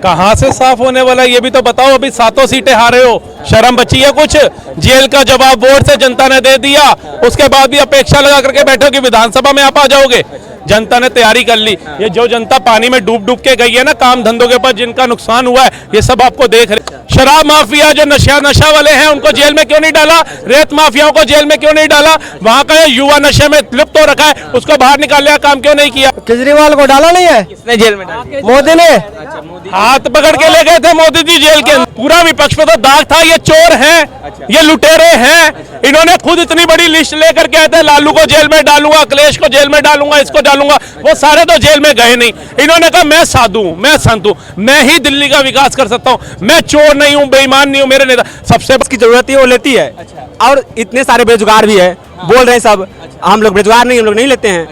कहाँ से साफ होने वाला ये भी तो बताओ। अभी 7 सीटें हारे हो, शर्म बची है कुछ? जेल का जवाब वोट से जनता ने दे दिया, उसके बाद भी अपेक्षा लगा करके बैठो कि विधानसभा में आप आ जाओगे। जनता ने तैयारी कर ली। ये जो जनता पानी में डूब डूब के गई है ना, काम धंधों के ऊपर जिनका नुकसान हुआ है, ये सब आपको देख रहे। शराब माफिया जो नशा वाले हैं, उनको जेल में क्यों नहीं डाला? रेत माफियाओं को जेल में क्यों नहीं डाला? वहां का युवा नशे में लिप्त हो रखा है, उसको बाहर निकालने का काम क्यों नहीं किया? केजरीवाल को डाला नहीं है? किसने जेल में डाला? मोदी ने। हाथ पकड़ के ले गए थे मोदी जी जेल के अंदर। पूरा विपक्ष पे तो दाग था, ये चोर हैं, ये लुटेरे हैं। इन्होंने खुद इतनी बड़ी लिस्ट लेकर के आए थे, लालू को जेल में डालूंगा, अखिलेश को जेल में डालूंगा, इसको डालूंगा। वो सारे तो जेल में गए नहीं। इन्होंने कहा मैं साधु हूं, मैं संत हूं, मैं ही दिल्ली का विकास कर सकता हूं, मैं चोर नहीं हूं, बेईमान नहीं हूं। मेरे नेता सबसे की जरूरत है वो लेती है। और इतने सारे बेरोजगार भी है, बोल रहे हैं सब हम लोग बेरोजगार नहीं, हम लोग नहीं लेते हैं।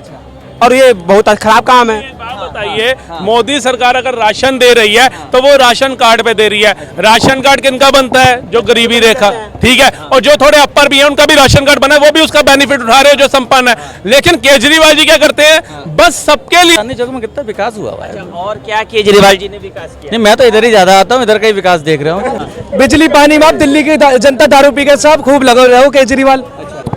और ये बहुत खराब काम है। बताइए, मोदी सरकार अगर राशन दे रही है तो वो राशन कार्ड पे दे रही है। राशन कार्ड किनका बनता है? जो गरीबी रेखा, ठीक है, और जो थोड़े अपर भी हैं उनका भी राशन कार्ड बना है, वो भी उसका बेनिफिट उठा रहे हो जो संपन्न है। लेकिन केजरीवाल जी क्या करते हैं? बस सबके लिए। अन्य जगह में कितना विकास हुआ है। और क्या केजरीवाल जी ने विकास किया? नहीं, मैं तो इधर ही ज्यादा आता हूँ, इधर का ही विकास देख रहा हूँ। बिजली पानी में आप दिल्ली की जनता दारू पी के सब खूब लगे रहे हो। केजरीवाल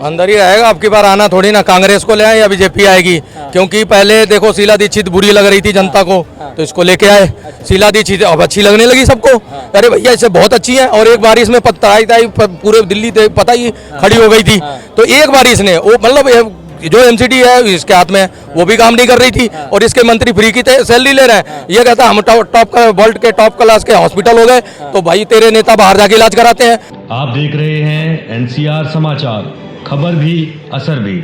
अंदर ही आएगा, अब की बार आना थोड़ी ना कांग्रेस को ले आए या बीजेपी आएगी। क्योंकि पहले देखो शीला दीक्षित बुरी लग रही थी जनता को, तो इसको लेके आए। शीला दीक्षित अब अच्छी लगने लगी सबको। अरे भैया इससे बहुत अच्छी है। और एक बारिश में पत्थर पूरे दिल्ली पता ही खड़ी हो गई थी। तो एक बारिश ने वो मतलब जो एमसीडी है इसके हाथ में, वो भी काम नहीं कर रही थी। और इसके मंत्री फ्री की सैलरी ले रहे हैं। ये कहता हम टॉप वर्ल्ड के टॉप क्लास के हॉस्पिटल हो गए, तो भाई तेरे नेता बाहर जाके इलाज कराते हैं। आप देख रहे हैं एनसीआर समाचार, खबर भी असर भी।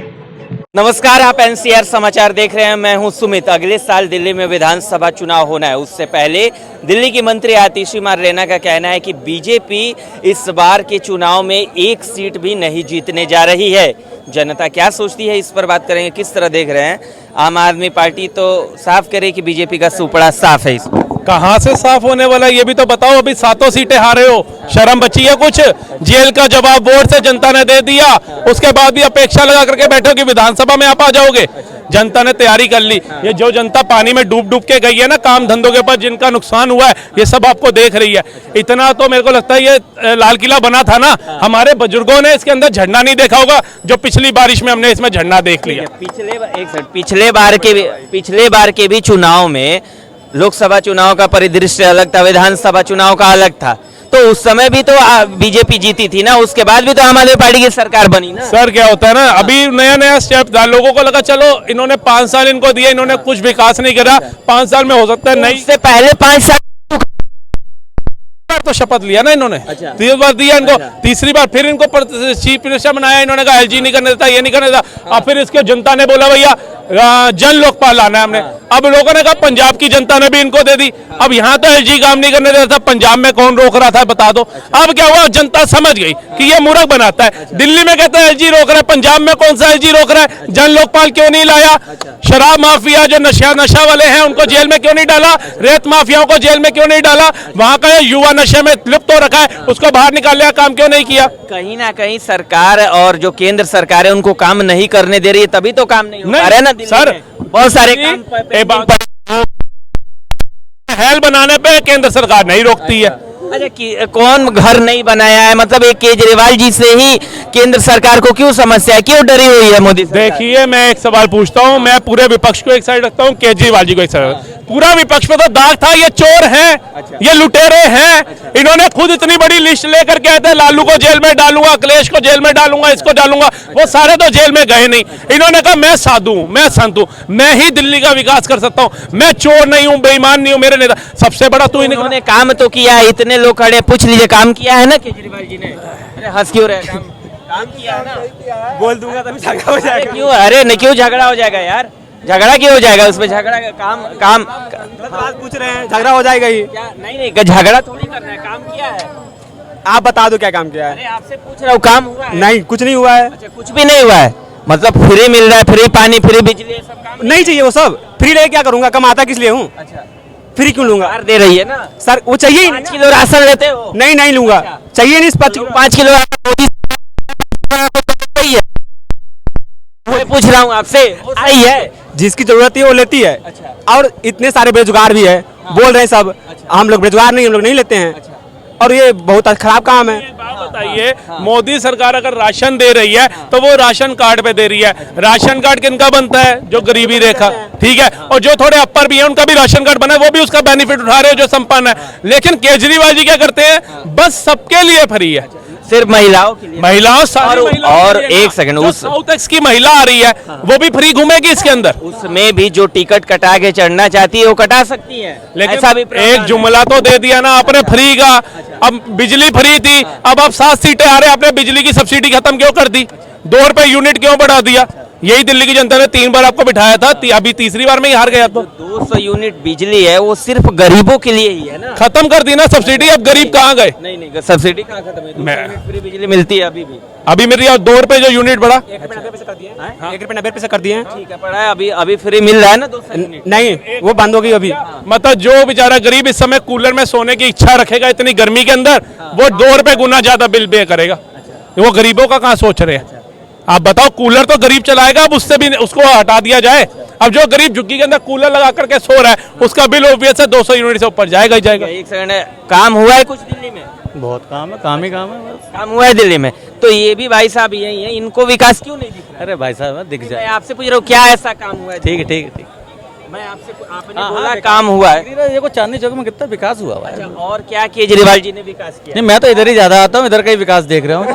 नमस्कार, आप एनसीआर समाचार देख रहे हैं। मैं हूं सुमित। अगले साल दिल्ली में विधानसभा चुनाव होना है, उससे पहले दिल्ली की मंत्री आतिशी मार्लेना का कहना है कि बीजेपी इस बार के चुनाव में एक सीट भी नहीं जीतने जा रही है। जनता क्या सोचती है, इस पर बात करेंगे। किस तरह देख रहे हैं? आम आदमी पार्टी तो साफ करे कि बीजेपी का सुपड़ा साफ है। इसमें कहाँ से साफ होने वाला ये भी तो बताओ। अभी 7 सीटें हारे हो, शर्म बची है कुछ? जेल का जवाब वोट से जनता ने दे दिया, उसके बाद भी अपेक्षा लगा करके बैठो कि विधानसभा में आप आ जाओगे। जनता ने तैयारी कर ली। ये जो जनता पानी में डूब डूब के गई है ना, काम धंधों के ऊपर जिनका नुकसान हुआ है, ये सब आपको देख रही है। इतना तो मेरे को लगता है ये लाल किला बना था ना, हमारे बुजुर्गों ने इसके अंदर झंडा नहीं देखा होगा, जो पिछली बारिश में हमने इसमें झंडा देख लिया। पिछले बार के भी चुनाव में लोकसभा चुनाव का परिदृश्य अलग था, विधानसभा चुनाव का अलग था। तो उस समय भी तो बीजेपी जीती थी ना, उसके बाद भी तो आम आदमी पार्टी की सरकार बनी ना। सर क्या होता है ना, अभी नया नया स्टेप था, लोगों को लगा चलो इन्होंने 5 साल इनको दिए, इन्होंने कुछ विकास नहीं करा, 5 साल में हो सकता है नहीं। इससे पहले 5 साल तो शपथ लिया ना इन्होंने। 3 बार दिया इनको। तीसरी बार फिर इनको चीफ मिनिस्टर बनाया। इन्होंने कहा एलजी नहीं करने देता, ये नहीं करने देता। अब फिर इसके जनता ने बोला भैया जन लोकपाल लाना है हमने। अब लोगों ने कहा पंजाब की जनता ने भी इनको दे दी। अब यहाँ तो एलजी काम नहीं करने देता, पंजाब में कौन रोक रहा था बता दो। अब क्या हुआ, जनता समझ गई कि ये मूर्ख बनाता है। दिल्ली में कहता है एलजी रोक रहा है, पंजाब में कौन सा एलजी रोक रहा है? जन लोकपाल क्यों नहीं लाया? शराब माफिया जो नशा वाले हैं, उनको जेल में क्यों नहीं डाला? रेत माफियाओं को जेल में क्यों नहीं डाला? वहां का युवा नशे में लिप्त हो रखा है, उसको बाहर निकालने का काम क्यों नहीं किया? कहीं ना कहीं सरकार और जो केंद्र सरकार है उनको काम नहीं करने दे रही है, तभी तो काम नहीं हो पा रहा है ना। सर बहुत सारे काम हेल बनाने पे केंद्र सरकार नहीं रोकती है। अच्छा, कौन घर नहीं बनाया है? मतलब एक केजरीवाल जी से ही केंद्र सरकार को क्यों समस्या है, क्यों डरी हुई है मोदी? देखिए, मैं एक सवाल पूछता हूं, मैं पूरे विपक्ष को एक साइड रखता हूं, केजरीवाल जी को एक साइड। पूरा विपक्ष पे तो दाग था, ये चोर हैं, ये लुटेरे हैं। इन्होंने खुद इतनी बड़ी लिस्ट लेकर के आए थे, लालू को जेल में डालूंगा, अखिलेश को जेल में डालूंगा, इसको डालूंगा। वो सारे तो जेल में गए नहीं। इन्होंने कहा मैं साधु हूं, मैं संत हूं, मैं ही दिल्ली का विकास कर सकता हूं, मैं चोर नहीं हूं, बेईमान नहीं हूं। मेरे नेता सबसे बड़ा तो इन्होंने काम तो किया है। इतने लोग खड़े, पूछ लीजिए काम किया है ना केजरीवाल जी ने? अरे हंस क्यों रहे? काम किया है ना। बोल दूंगा तभी झगड़ा हो जाएगा। क्यों? अरे नहीं, क्यों झगड़ा हो जाएगा यार? झगड़ा क्यों हो जाएगा? उसमें झगड़ा काम बात पूछ रहे हैं, झगड़ा हो जाएगा ही। नहीं, झगड़ा थोड़ी करना है। काम किया है, आप बता दो क्या काम किया है। अरे आपसे पूछ रहा हूँ, काम हुआ है? नहीं, कुछ नहीं हुआ है। अच्छा, कुछ भी नहीं हुआ है। मतलब फ्री मिल रहा है, फ्री पानी, फ्री बिजली, ये सब काम नहीं चाहिए वो सब। फ्री ले क्या करूंगा, कमाता किस लिए हूँ? अच्छा, फ्री क्यों लूंगा? सरकार दे रही है ना सर, वो चाहिए ही 5 किलो राशन लेते हो? नहीं लूंगा। चाहिए नहीं 5 किलो मैं पूछ रहा हूँ आपसे, आई है जिसकी जरूरत है वो लेती है। और इतने सारे बेरोजगार भी है, बोल रहे हैं सब हम लोग बेरोजगार नहीं, हम लोग नहीं लेते हैं। और ये बहुत खराब काम है। बात बताइए, मोदी सरकार अगर राशन दे रही है तो वो राशन कार्ड पे दे रही है। राशन कार्ड किनका बनता है? जो गरीबी रेखा, ठीक है, और जो थोड़े अपर भी हैं उनका भी राशन कार्ड बना है, वो भी उसका बेनिफिट उठा रहे हैं जो संपन्न है। लेकिन केजरीवाल जी क्या करते हैं? बस सबके लिए फ्री है, सिर्फ महिलाओं के लिए। महिलाओं सारी महिलाओं और के लिए। एक सेकंड, जो उस साउथ एक्स की महिला आ रही है वो भी फ्री घूमेगी इसके अंदर। उसमें भी जो टिकट कटा के चढ़ना चाहती है वो कटा सकती है, लेकिन ऐसा भी एक जुमला तो दे दिया ना आपने फ्री का। अब बिजली फ्री थी, अब आप 7 सीटें आ रहे, आपने बिजली की सब्सिडी खत्म क्यों कर दी? 2 रुपए यूनिट क्यों बढ़ा दिया? यही दिल्ली की जनता ने 3 बार आपको बिठाया था, अभी तीसरी बार में ही हार गए आप तो। 200 यूनिट बिजली है वो सिर्फ गरीबों के लिए ही है ना। खत्म कर दी ना सब्सिडी, अब गरीब कहाँ गए? नहीं, सब्सिडी कहाँ खत्म है? 200 मैं- यूनिट फ्री बिजली मिलती है अभी भी। अभी मिल रही है 2 रुपए जो यूनिट बढ़ा। 1 रुपये कर दिए हैं। ठीक है, पड़ा है, अभी फ्री मिल रहा है ना 200 यूनिट। नहीं, वो बंद हो गई अभी। मतलब जो बेचारा गरीब इस समय कूलर में सोने की इच्छा रखेगा इतनी गर्मी के अंदर, वो 2 रुपए गुना ज्यादा बिल पे करेगा। वो गरीबों का कहाँ सोच रहे हैं? आप बताओ, कूलर तो गरीब चलाएगा, अब उससे भी उसको हटा दिया जाए। अब जो गरीब झुग्गी के अंदर कूलर लगा करके सो रहा है उसका बिल ऑब्वियस है 200 यूनिट से ऊपर जाएगा ही जाएगा। एक सेकंड, काम हुआ है कुछ दिल्ली में? बहुत काम है, काम ही काम है बस। काम हुआ है दिल्ली में, तो ये भी भाई साहब यही है, इनको विकास क्यों नहीं दिख रहा? अरे भाई साहब दिख मैं जाए। आपसे पूछ रहा हूँ क्या ऐसा काम हुआ है? ठीक है, ठीक है, ठीक। मैं आपसे आपने बोला काम हुआ है। देखो चांदनी चौक में कितना विकास हुआ हुआ है। अच्छा, और क्या केजरीवाल जी ने विकास किया? नहीं, मैं तो इधर ही ज्यादा आता हूँ, इधर का ही विकास देख रहा हूँ।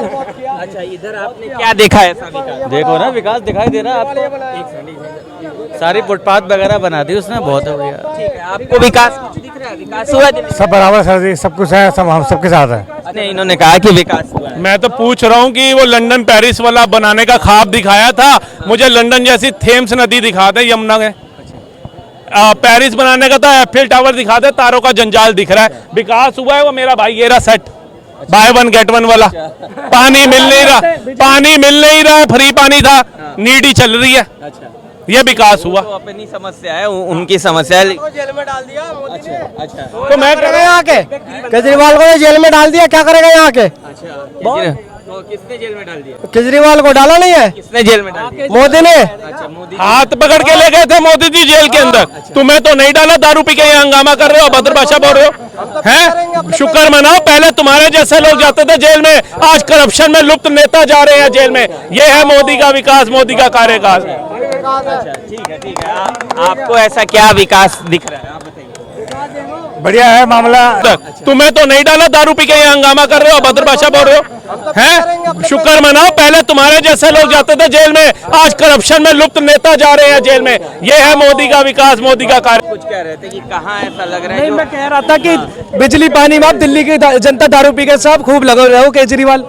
अच्छा, इधर आपने क्या देखा है ऐसा विकास? देखो ना, विकास दिखाई दे रहा है आपको। सारी फुटपाथ वगैरह बना दी उसने, बहुत हो गया। ठीक है, आपको विकास कुछ दिख रहा है? विकास हुआ है दिल्ली सब बराबर सर जी, सब कुछ है, सब हम सबके साथ है। में? नहीं, इन्होंने कहा कि विकास हुआ है। मैं तो पूछ रहा हूँ कि वो लंदन पेरिस वाला बनाने का ख्वाब दिखाया था, मुझे लंदन जैसी थेम्स नदी दिखा दे यमुना में। पेरिस बनाने का था, एफिल टावर दिखा दे, तारों का जंजाल दिख रहा है। विकास हुआ है वो मेरा भाई, ये रहा सेट, बाय 1 गेट 1 वाला। पानी मिल नहीं रहा, पानी मिल नहीं रहा है, फ्री पानी था, नीड ही चल रही है। ये विकास हुआ। तो अपनी समस्या है, उनकी समस्या है। जेल में डाल दिया मोदी ने। अच्छा, तो मैं करेगा यहाँ के केजरीवाल को जेल में डाल दिया, क्या करेगा यहाँ के? तो किसने जेल में डाल दिया? केजरीवाल को डाला नहीं है, किसने जेल में डाल दिया? मोदी ने। अच्छा, मोदी। हाथ पकड़ के ले गए थे मोदी जी जेल के अंदर। तुम्हें तो नहीं डाला, दारू पी के यहाँ हंगामा कर रहे हो, अभद्र भाषा बोल रहे हो हैं? शुक्र मनाओ, पहले तुम्हारे जैसे लोग जाते थे जेल में, आज करप्शन में लुप्त नेता जा रहे हैं जेल में। ये है मोदी का विकास, मोदी का कार्यकाल। ठीक है, आपको ऐसा क्या विकास दिख रहा है? आप बताइए। बढ़िया है मामला। तुम्हें तो नहीं डाला, दारू पी के यहाँ हंगामा कर रहे हो, अभद्र भाषा बोल रहे हो हैं? शुक्र मनाओ, पहले तुम्हारे जैसे लोग जाते थे जेल में, आज करप्शन में लुप्त नेता जा रहे हैं जेल में। ये है मोदी का विकास, मोदी का कार्य। कुछ कह रहे थे कि कहाँ ऐसा लग रहा है नहीं, जो मैं कह रहा था कि बिजली पानी में आप दिल्ली की जनता दारू पी के सब खूब लगे रहे हो, केजरीवाल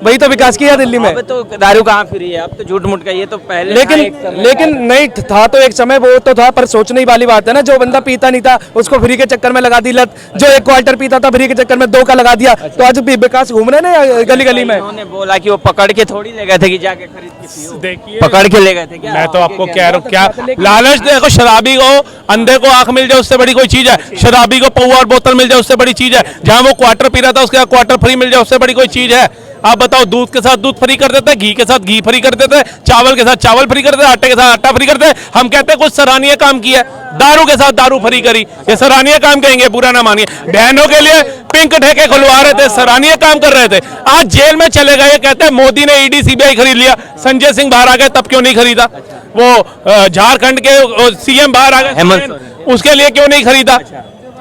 वही तो विकास किया दिल्ली में। अब तो दारू कहाँ फ्री है? अब तो झूठ मूठ का, ये तो पहले लेकिन था एक समय। लेकिन नहीं था तो एक समय वो तो था, पर सोचने वाली बात है ना, जो बंदा पीता नहीं था उसको फ्री के चक्कर में लगा दी लत, जो 1 क्वार्टर पीता था फ्री के चक्कर में 2 का लगा दिया, तो आज भी विकास घूम रहे ना गली गली में। उन्होंने बोला कि वो पकड़ के थोड़ी ले गए थे कि जाके खरीद के पियो। देखिए, पकड़ के ले गए थे क्या? मैं तो आपको कह रहा हूँ, क्या लालच देखो, शराबी को अंधे को आंख मिल जाए उससे बड़ी कोई चीज है, शराबी को पौवा और बोतल मिल जाए उससे बड़ी चीज है, जहां वो क्वार्टर पी रहा था उसके क्वार्टर फ्री मिल जाए उससे बड़ी कोई चीज है? आप बताओ, दूध के साथ दूध फ्री कर देते, घी के साथ घी फ्री कर देते, चावल के साथ चावल फ्री कर देते, आटे के साथ आटा फ्री कर देते। हम कहते हैं कुछ सराहनीय काम किया, दारू के साथ दारू फ्री करी, ये सराहनीय काम कहेंगे, बुरा ना मानिए। बहनों के लिए पिंक ठेके खुलवा रहे थे, सराहनीय काम कर रहे थे, आज जेल में चले गए। कहते हैं मोदी ने ईडी सीबीआई खरीद लिया, संजय सिंह बाहर आ गए, तब क्यों नहीं खरीदा? वो झारखंड के सीएम बाहर आ गए, उसके लिए क्यों नहीं खरीदा?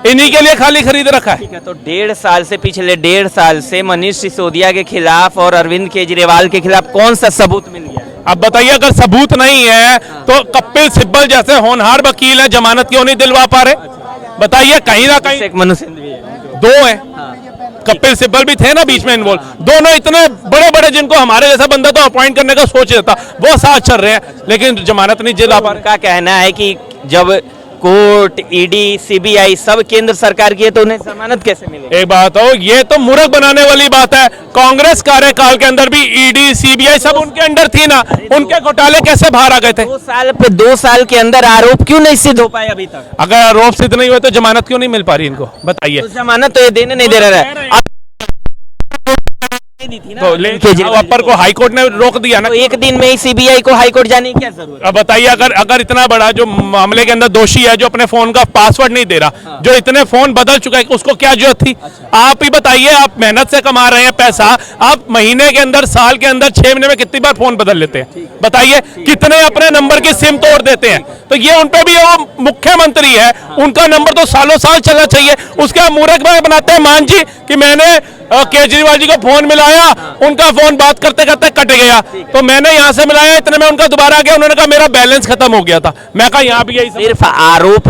इन्हीं के लिए खाली खरीद रखा है। ठीक है, तो 1.5 साल से, पिछले 1.5 साल से मनीष सिसोदिया के खिलाफ और अरविंद केजरीवाल के खिलाफ कौन सा सबूत मिल गया? अब बताइए, अगर सबूत नहीं है तो कपिल सिब्बल जैसे होनहार वकील है, जमानत क्यों नहीं दिलवा पा रहे? बताइए, कहीं ना कहीं एक मनु सिंह भी है। 2 है। कपिल सिब्बल भी थे ना बीच में इन्वॉल्व, दोनों इतने बड़े बड़े जिनको हमारे जैसा बंदा तो अपॉइंट करने का सोच देता, वो साथ चल रहे हैं, लेकिन जमानत नहीं दिला पा रहे। उनका कहना है कि जब कोर्ट, ईडी, सीबीआई सब केंद्र सरकार की है तो उन्हें जमानत कैसे मिलेगी? एक बात हो, ये तो मूर्ख बनाने वाली बात है। कांग्रेस कार्यकाल के अंदर भी ईडी सीबीआई सब उनके अंडर थी ना, उनके घोटाले कैसे बाहर आ गए थे? 2 साल के अंदर आरोप क्यों नहीं सिद्ध हो पाए अभी तक? अगर आरोप सिद्ध नहीं हुए तो जमानत क्यों नहीं मिल पा रही इनको? बताइए। तो जमानत तो ये देने नहीं दे रहा है। दी थी ना तो केजरीवाल अपर को हाई कोर्ट ने रोक दिया ना। तो एक दिन में ही सीबीआई को हाई कोर्ट जाने की क्या जरूरत है? अब बताइए, अगर इतना बड़ा जो मामले के अंदर दोषी है, जो अपने फोन का पासवर्ड नहीं दे रहा, जो इतने फोन बदल चुका है, उसको क्या जरूरत थी? आप ही बताइए, आप मेहनत से कमा रहे हैं पैसा, आप महीने के अंदर, साल के अंदर, 6 महीने में कितनी बार फोन बदल लेते हैं? बताइए, कितने अपने नंबर की सिम तोड़ देते हैं? तो ये उन पे भी, वो मुख्यमंत्री है, उनका नंबर तो सालों साल चलना चाहिए। उसके मूर्ख बनाते हैं मान जी कि मैंने केजरीवाल जी को फोन मिलाया, उनका फोन बात करते करते कट गया, तो मैंने यहाँ से मिलाया, इतने में उनका दोबारा आ गया, उन्होंने कहा मेरा बैलेंस खत्म हो गया था। मैं कहा यहाँ भी यही सिर्फ आरोप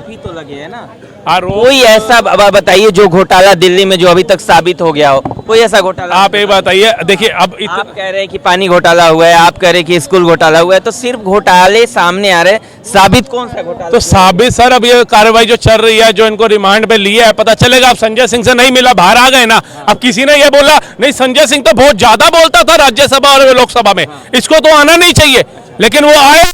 ही तो लगे हैं ना। आरोप। कोई ऐसा बताइए जो घोटाला दिल्ली में जो अभी तक साबित हो गया हो, कोई ऐसा घोटाला? आप एक बताइए, देखिए अब आप कह रहे हैं कि पानी घोटाला हुआ है, आप कह रहे हैं कि स्कूल घोटाला हुआ है, तो सिर्फ घोटाले सामने आ रहे हैं, साबित कौन सा घोटाला? तो साबित सर, अब ये कार्रवाई जो चल रही है, जो इनको रिमांड पे लिया है, पता चलेगा। अब संजय सिंह से नहीं मिला, बाहर आ गए ना। अब किसी ने ये बोला नहीं, संजय सिंह तो बहुत ज्यादा बोलता था राज्यसभा और लोकसभा में, इसको तो आना नहीं चाहिए, लेकिन वो आए।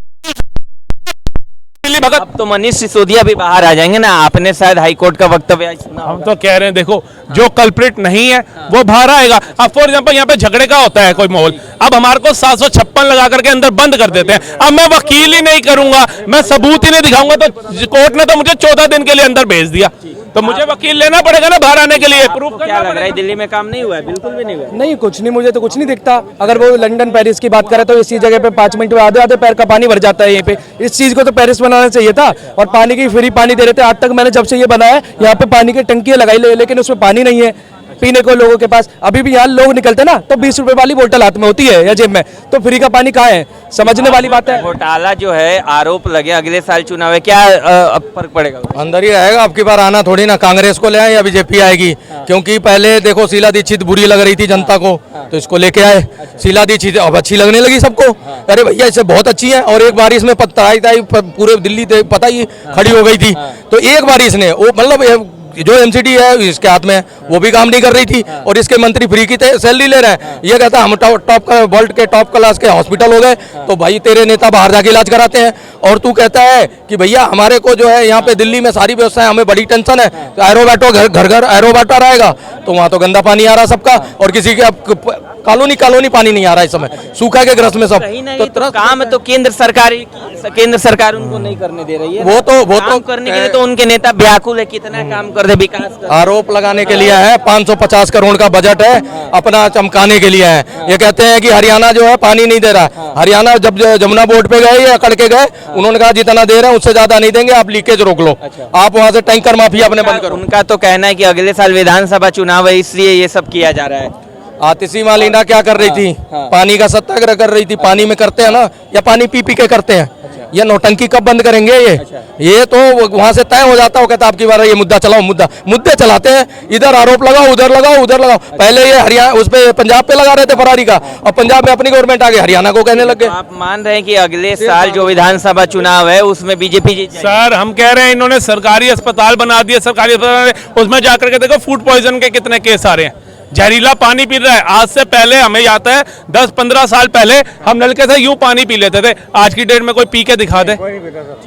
भगत, अब तो मनीष सिसोदिया भी बाहर आ जाएंगे ना, आपने शायद हाईकोर्ट का वक्तव्य आज सुना हम होगा। तो कह रहे हैं, देखो जो कल्प्रिट नहीं है वो बाहर आएगा। अब फॉर एग्जांपल यहाँ पे झगड़े का होता है कोई माहौल, अब हमारे को 756 लगा करके अंदर बंद कर देते हैं। अब मैं वकील ही नहीं करूंगा, मैं सबूत ही नहीं दिखाऊंगा, तो कोर्ट ने तो मुझे 14 दिन के लिए अंदर भेज दिया, तो मुझे वकील लेना पड़ेगा ना बाहर आने के लिए, प्रूफ क्या लग रहा है दिल्ली में काम नहीं हुआ है? बिल्कुल भी नहीं हुआ। नहीं, कुछ नहीं, मुझे तो कुछ नहीं दिखता। अगर वो लंदन पेरिस की बात करे तो इसी जगह पे 5 मिनट में आधे आधे पैर का पानी भर जाता है। यहीं पे इस चीज को तो पेरिस बनाना चाहिए था, और पानी की फ्री पानी दे रहे थे। आज तक मैंने जब से ये बनाया है, यहाँ पे पानी की टंकियां लगाई लेकिन उसमें पानी नहीं है पीने को लोगों के पास। अभी भी यहाँ लोग निकलते ना तो 20 रुपए वाली बोतल हाथ में होती है या जेब में, तो फ्री का पानी कहाँ है? समझने वाली बात है। घोटाला जो है, आरोप लगे, अगले साल चुनाव है, क्या फर्क पड़ेगा? अंदर ही रहेगा। अब की बार आना थोड़ी ना कांग्रेस को ले आए या बीजेपी आएगी, क्योंकि पहले देखो शीला दीक्षित बुरी लग रही थी जनता को, तो इसको लेके आए। शीला दीक्षित अब अच्छी लगने लगी सबको, अरे भैया इससे बहुत अच्छी है। और एक बारिश में पत्ता पूरे दिल्ली पता ही खड़ी हो गई थी, तो एक बारिश ने वो मतलब जो एमसीडी है इसके हाथ में, वो भी काम नहीं कर रही थी, और इसके मंत्री फ्री की सैलरी ले रहे हैं। ये कहता है हम टॉप वर्ल्ड के टॉप क्लास के हॉस्पिटल हो गए, तो भाई तेरे नेता बाहर जाके इलाज कराते हैं, और तू कहता है कि भैया हमारे को जो है यहाँ पे दिल्ली में सारी व्यवस्था है, हमें बड़ी टेंशन है, तो एरोबैटो घर घर एरोबैटो आएगा, तो वहाँ तो गंदा पानी आ रहा सबका, और किसी के कॉलोनी पानी नहीं आ रहा इस समय, सूखा के ग्रस्त में सब। तो काम तो केंद्र सरकार उनको नहीं करने दे रही है। वो तो करने के लिए तो उनके नेता व्याकुल है, कितना काम कर दे, विकास कर। आरोप लगाने के लिए है, 550 करोड़ का बजट है, अपना चमकाने के लिए है। ये कहते हैं कि हरियाणा जो है पानी नहीं दे रहा। हरियाणा जब जमुना बोर्ड पे गए, ये अकड़ के गए, उन्होंने कहा जितना दे रहे हैं उससे ज्यादा नहीं देंगे, आप लीकेज रोक लो, आप वहां से टैंकर माफिया अपने बंद करो। उनका तो कहना है कि अगले साल विधानसभा चुनाव है, इसलिए ये सब किया जा रहा है। आतिशी मालिना क्या कर रही थी? पानी का सत्याग्रह कर रही थी। पानी में करते हैं ना, या पानी पी पी के करते हैं? ये नौटंकी कब बंद करेंगे? ये तो वहां से तय हो जाता है, कहता आपकी बार ये मुद्दा चलाओ, मुद्दे चलाते हैं, इधर आरोप लगाओ, उधर लगाओ, उधर लगाओ। पहले ये हरियाणा उस पे पंजाब पे लगा रहे थे फरारी का, और पंजाब में अपनी गवर्नमेंट आ गई, हरियाणा को कहने लग गए। आप मान रहे हैं कि अगले साल जो विधानसभा चुनाव है उसमें बीजेपी जीत जाएगी? सर हम कह रहे हैं, इन्होंने सरकारी अस्पताल बना दिए, सरकारी अस्पताल, उसमें जाकर के देखो फूड पॉइजन के कितने केस आ रहे हैं, जहरीला पानी पी रहा है। आज से पहले हमें याद है 10-15 साल पहले हम नलके से यूं पानी पी लेते थे, आज की डेट में कोई पी के दिखा दे।